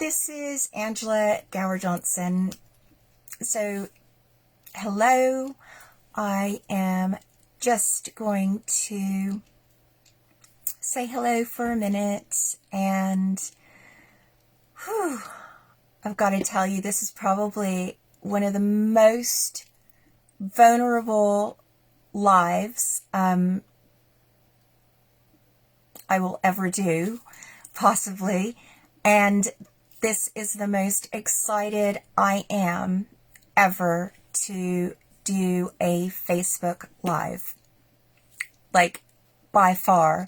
This is Angela Gower-Johnson. So, hello. I am just going to say hello for a minute, and I've got to tell you, this is probably one of the most vulnerable lives I will ever do, possibly, and this is the most excited I am ever to do a Facebook Live. Like, by far,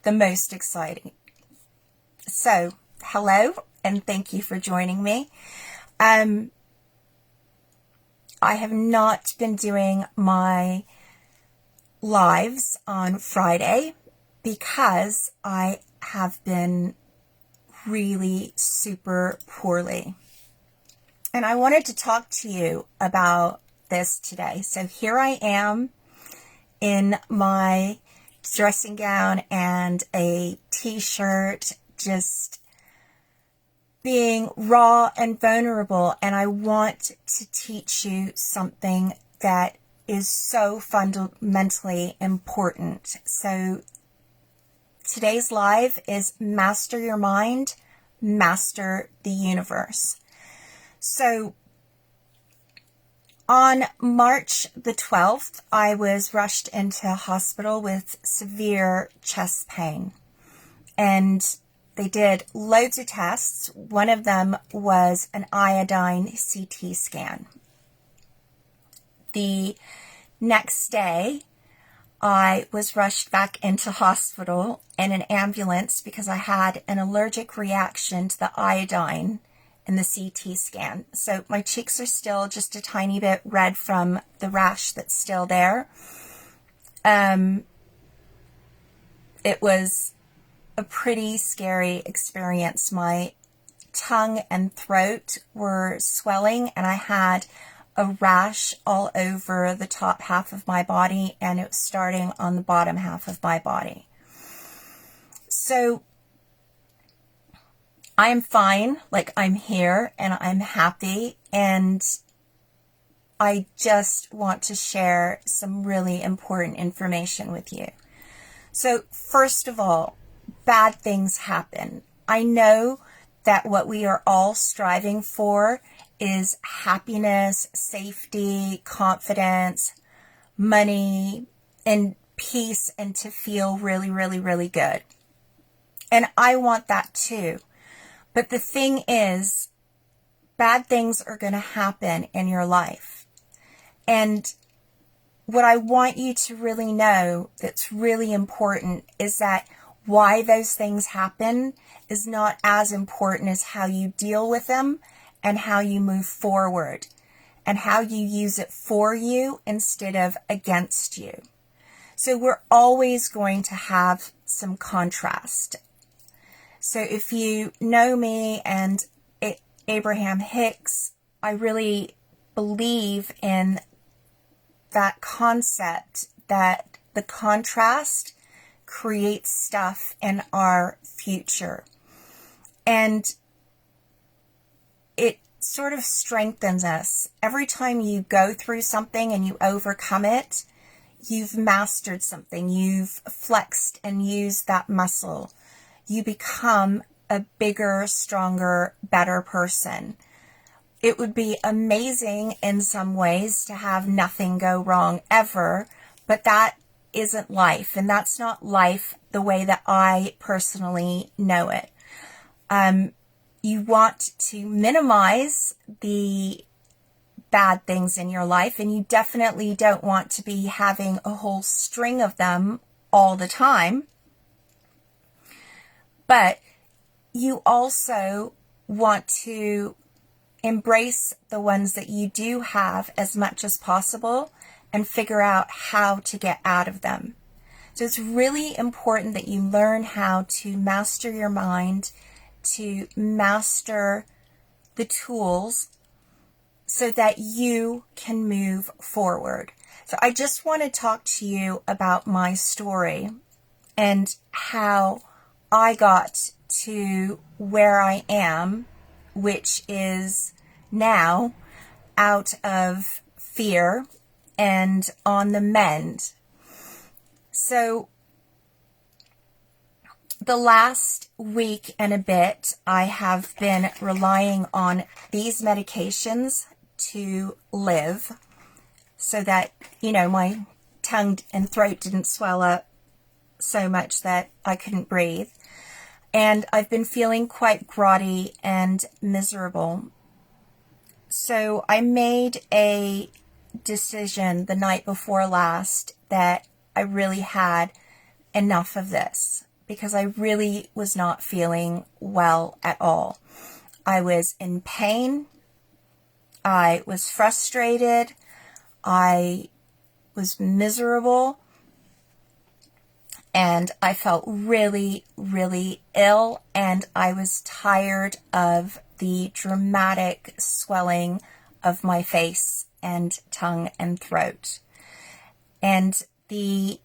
the most exciting. So, hello, and thank you for joining me. I have not been doing my lives on Friday because I have been really super poorly. And I wanted to talk to you about this today. So here I am in my dressing gown and a t-shirt, just being raw and vulnerable. And I want to teach you something that is so fundamentally important. So today's live is Master Your Mind, Master the Universe. So on March the 12th, I was rushed into hospital with severe chest pain. And they did loads of tests. One of them was an iodine CT scan. The next day, I was rushed back into hospital in an ambulance because I had an allergic reaction to the iodine in the CT scan. So my cheeks are still just a tiny bit red from the rash that's still there. It was a pretty scary experience. My tongue and throat were swelling, and I had a rash all over the top half of my body, and it was starting on the bottom half of my body. So I am fine, like I'm here and I'm happy, and I just want to share some really important information with you. So first of all, bad things happen. I know that what we are all striving for is happiness, safety, confidence, money, and peace, and to feel really, really, really good. And I want that too. But the thing is, bad things are going to happen in your life. And what I want you to really know that's really important is that why those things happen is not as important as how you deal with them and how you move forward and how you use it for you instead of against you. So we're always going to have some contrast. So if you know me and Abraham Hicks, I really believe in that concept that the contrast creates stuff in our future. And it sort of strengthens us. Every time you go through something and you overcome it, you've mastered something. You've flexed and used that muscle. You become a bigger, stronger, better person. It would be amazing in some ways to have nothing go wrong ever, but that isn't life, and that's not life the way that I personally know it. You want to minimize the bad things in your life, and you definitely don't want to be having a whole string of them all the time. But you also want to embrace the ones that you do have as much as possible and figure out how to get out of them. So it's really important that you learn how to master your mind, to master the tools so that you can move forward. So I just want to talk to you about my story and how I got to where I am which is now out of fear and on the mend. So the last week and a bit, I have been relying on these medications to live so that, my tongue and throat didn't swell up so much that I couldn't breathe. And I've been feeling quite groggy and miserable. So I made a decision the night before last that I really had enough of this, because I really was not feeling well at all. I was in pain. I was frustrated. I was miserable. And I felt really, really ill. And I was tired of the dramatic swelling of my face and tongue and throat. And the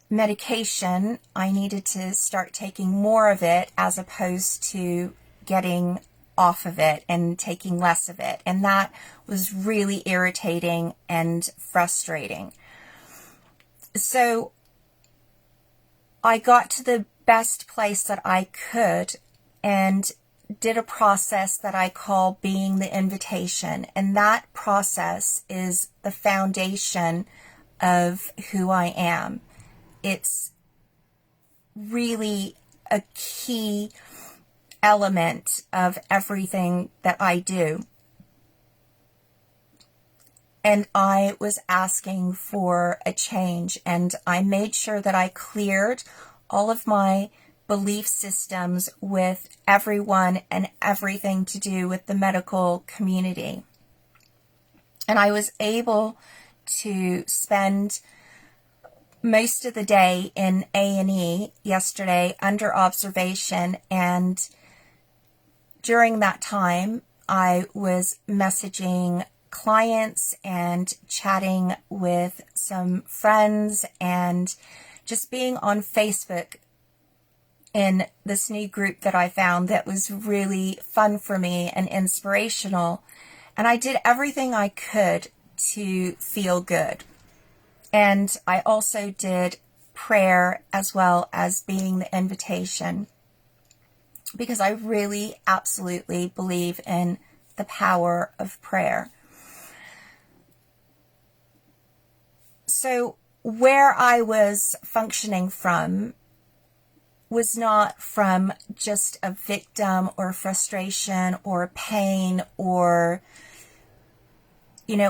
medication, I needed to start taking more of it as opposed to getting off of it and taking less of it. And that was really irritating and frustrating. So I got to the best place that I could and did a process that I call being the invitation. And that process is the foundation of who I am. It's really a key element of everything that I do. And I was asking for a change, and I made sure that I cleared all of my belief systems with everyone and everything to do with the medical community. And I was able to spend most of the day in A&E yesterday under observation, and during that time I was messaging clients and chatting with some friends and just being on Facebook in this new group that I found that was really fun for me and inspirational. And I did everything I could to feel good. And I also did prayer as well as being the invitation, because I really absolutely believe in the power of prayer. So where I was functioning from was not from just a victim or frustration or pain or,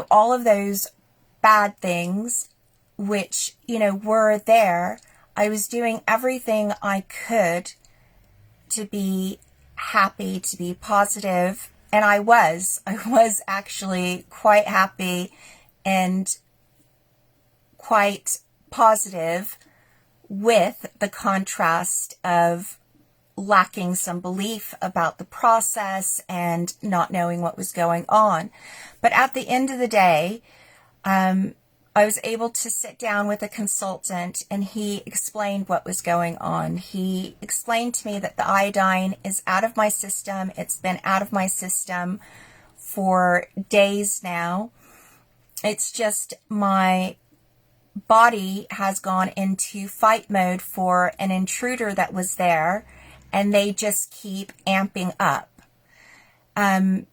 all of those bad things, which, were there. I was doing everything I could to be happy, to be positive. And I was actually quite happy and quite positive, with the contrast of lacking some belief about the process and not knowing what was going on. But at the end of the day, I was able to sit down with a consultant, and he explained what was going on. He explained to me that the iodine is out of my system. It's been out of my system for days now. It's just my body has gone into fight mode for an intruder that was there, and they just keep amping up. And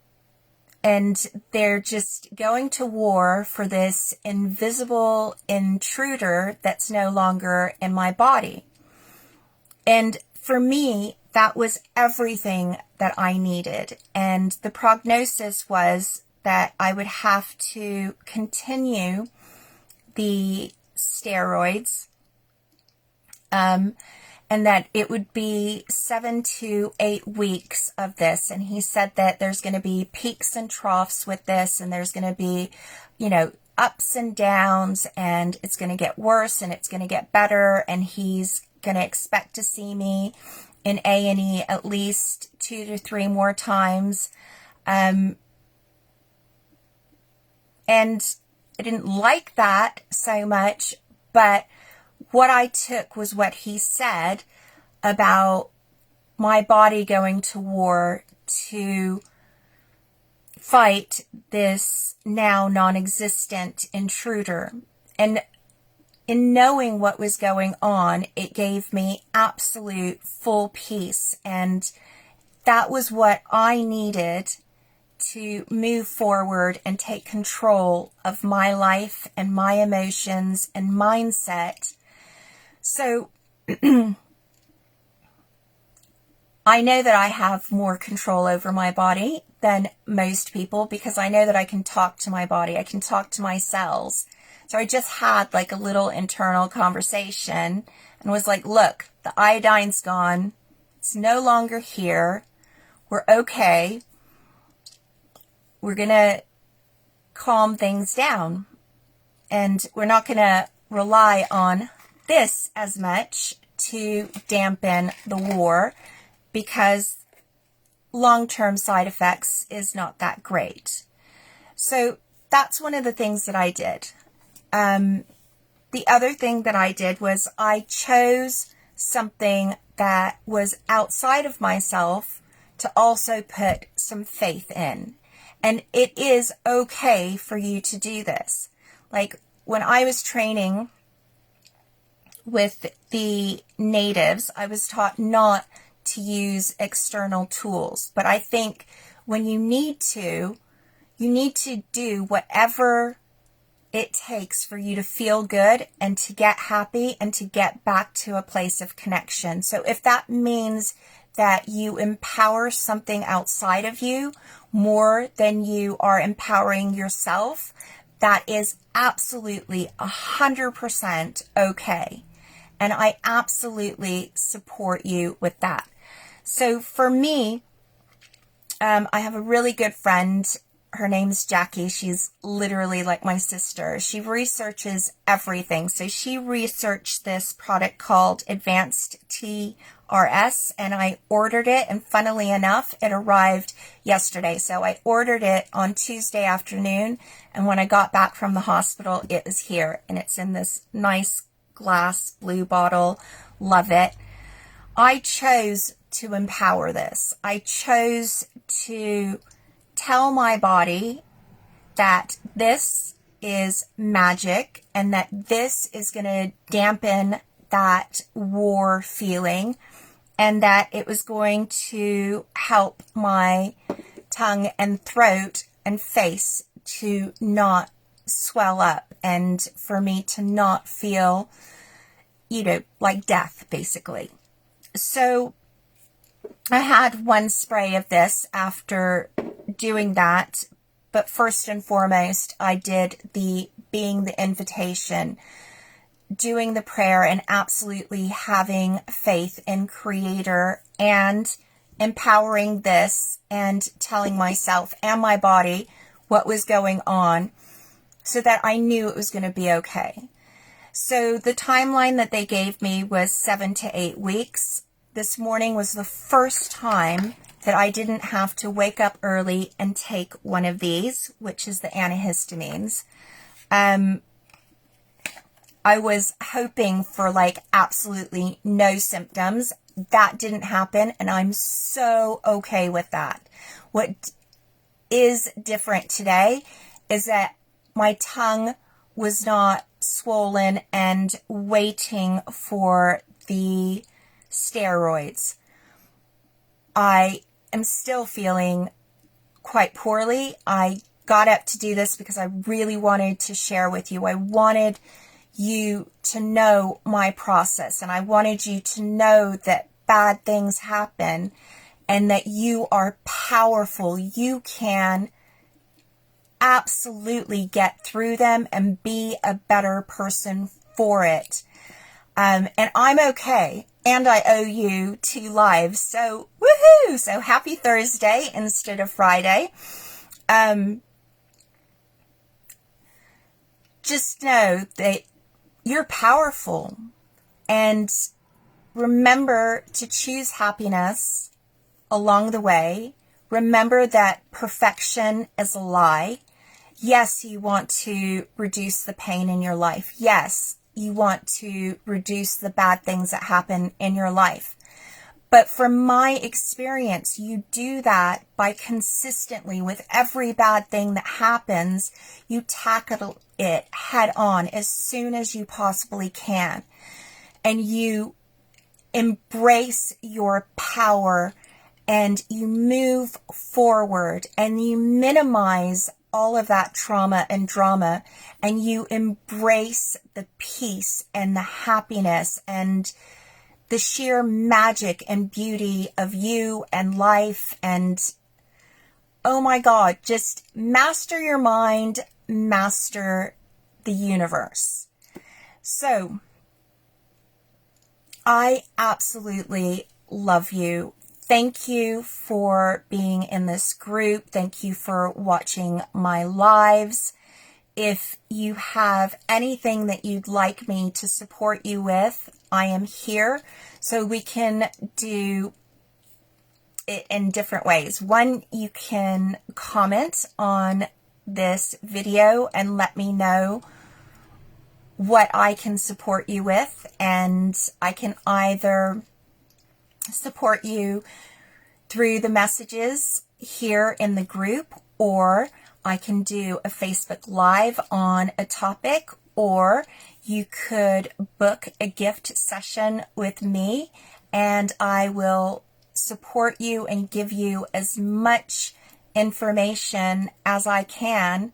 they're just going to war for this invisible intruder that's no longer in my body. And for me, that was everything that I needed. And the prognosis was that I would have to continue the steroids, and that it would be 7 to 8 weeks of this. And he said that there's going to be peaks and troughs with this, and there's going to be, ups and downs, and it's going to get worse and it's going to get better. And he's going to expect to see me in A&E at least 2 to 3 more times. And I didn't like that so much, but what I took was what he said about my body going to war to fight this now non-existent intruder. And in knowing what was going on, it gave me absolute full peace. And that was what I needed to move forward and take control of my life and my emotions and mindset. So I know that I have more control over my body than most people, because I know that I can talk to my body. I can talk to my cells. So I just had like a little internal conversation and was like, look, the iodine's gone. It's no longer here. We're okay. We're going to calm things down. And we're not going to rely on this as much to dampen the war, because long-term side effects is not that great. So that's one of the things that I did. The other thing that I did was I chose something that was outside of myself to also put some faith in. And it is okay for you to do this. Like when I was training with the natives, I was taught not to use external tools. But I think when you need to do whatever it takes for you to feel good and to get happy and to get back to a place of connection. So if that means that you empower something outside of you more than you are empowering yourself, that is absolutely 100% okay. And I absolutely support you with that. So for me, I have a really good friend. Her name's Jackie. She's literally like my sister. She researches everything. So she researched this product called Advanced TRS, and I ordered it. And funnily enough, it arrived yesterday. So I ordered it on Tuesday afternoon. And when I got back from the hospital, it was here. And it's in this nice glass blue bottle. Love it. I chose to empower this. I chose to tell my body that this is magic and that this is going to dampen that war feeling, and that it was going to help my tongue and throat and face to not swell up and for me to not feel, like death, basically. So I had one spray of this after doing that, but first and foremost, I did being the invitation, doing the prayer, and absolutely having faith in Creator and empowering this and telling myself and my body what was going on so that I knew it was going to be okay. So the timeline that they gave me was 7 to 8 weeks. This morning was the first time that I didn't have to wake up early and take one of these, which is the antihistamines. I was hoping for like absolutely no symptoms. That didn't happen, and I'm so okay with that. What is different today is that my tongue was not swollen and waiting for the steroids. I am still feeling quite poorly. I got up to do this because I really wanted to share with you. I wanted you to know my process, and I wanted you to know that bad things happen and that you are powerful. You can absolutely get through them and be a better person for it. And I'm okay. And I owe you 2 lives. So, woohoo! So happy Thursday instead of Friday. Just know that you're powerful. And remember to choose happiness along the way. Remember that perfection is a lie. Yes, you want to reduce the pain in your life. Yes, you want to reduce the bad things that happen in your life. But from my experience, you do that by consistently, with every bad thing that happens, you tackle it head on as soon as you possibly can. And you embrace your power and you move forward and you minimize all of that trauma and drama, and you embrace the peace and the happiness and the sheer magic and beauty of you and life. And oh my God, just master your mind, master the universe. So I absolutely love you. Thank you for being in this group. Thank you for watching my lives. If you have anything that you'd like me to support you with, I am here, so we can do it in different ways. One, you can comment on this video and let me know what I can support you with, and I can either support you through the messages here in the group, or I can do a Facebook Live on a topic, or you could book a gift session with me and I will support you and give you as much information as I can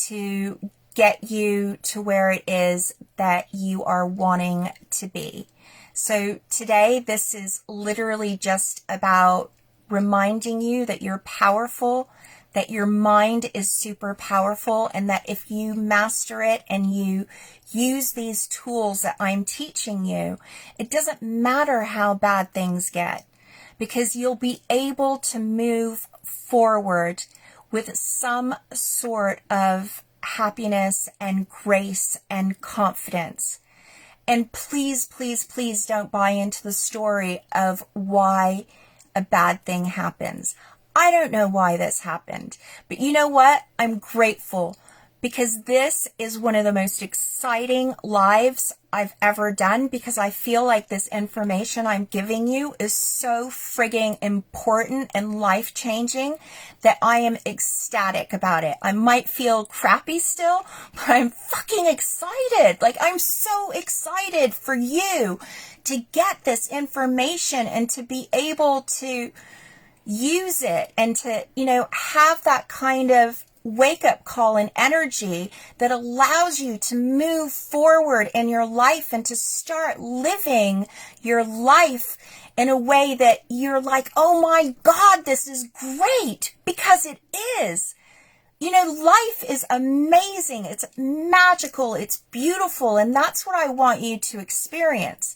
to get you to where it is that you are wanting to be. So today, this is literally just about reminding you that you're powerful, that your mind is super powerful, and that if you master it and you use these tools that I'm teaching you, it doesn't matter how bad things get, because you'll be able to move forward with some sort of happiness and grace and confidence. And please, please, please don't buy into the story of why a bad thing happens. I don't know why this happened, but you know what? I'm grateful, because this is one of the most exciting lives I've ever done, because I feel like this information I'm giving you is so frigging important and life-changing that I am ecstatic about it. I might feel crappy still, but I'm fucking excited. Like, I'm so excited for you to get this information and to be able to use it and to, have that kind of wake-up call and energy that allows you to move forward in your life and to start living your life in a way that you're like, oh my God, this is great, because it is. Life is amazing. It's magical. It's beautiful. And that's what I want you to experience.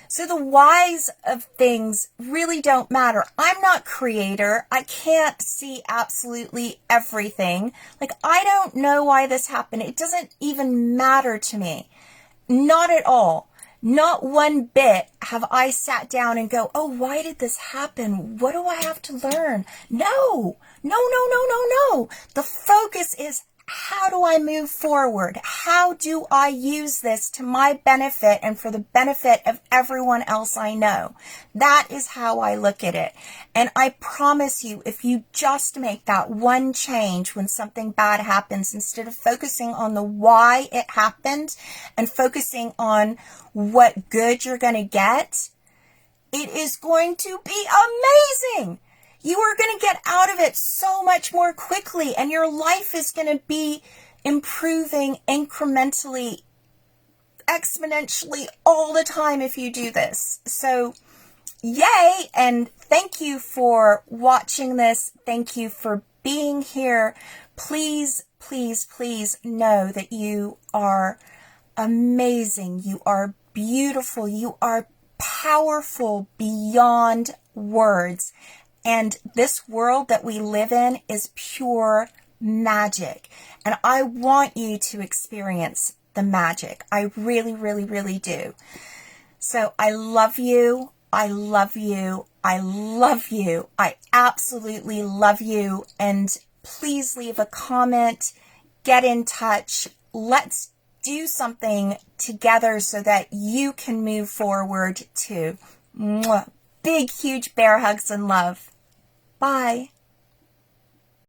So the whys of things really don't matter. I'm not creator. I can't see absolutely everything. Like, I don't know why this happened. It doesn't even matter to me. Not at all. Not one bit have I sat down and go, oh, why did this happen? What do I have to learn? No. The focus is, how do I move forward? How do I use this to my benefit and for the benefit of everyone else I know? That is how I look at it. And I promise you, if you just make that one change when something bad happens, instead of focusing on the why it happened and focusing on what good you're going to get, it is going to be amazing. You are going to get out of it so much more quickly, and your life is going to be improving incrementally, exponentially all the time if you do this. So, yay, and thank you for watching this. Thank you for being here. Please, please, please know that you are amazing. You are beautiful. You are powerful beyond words. And this world that we live in is pure magic. And I want you to experience the magic. I really, really, really do. So I love you. I love you. I love you. I absolutely love you. And please leave a comment. Get in touch. Let's do something together so that you can move forward too. Mwah. big, huge bear hugs and love. Bye.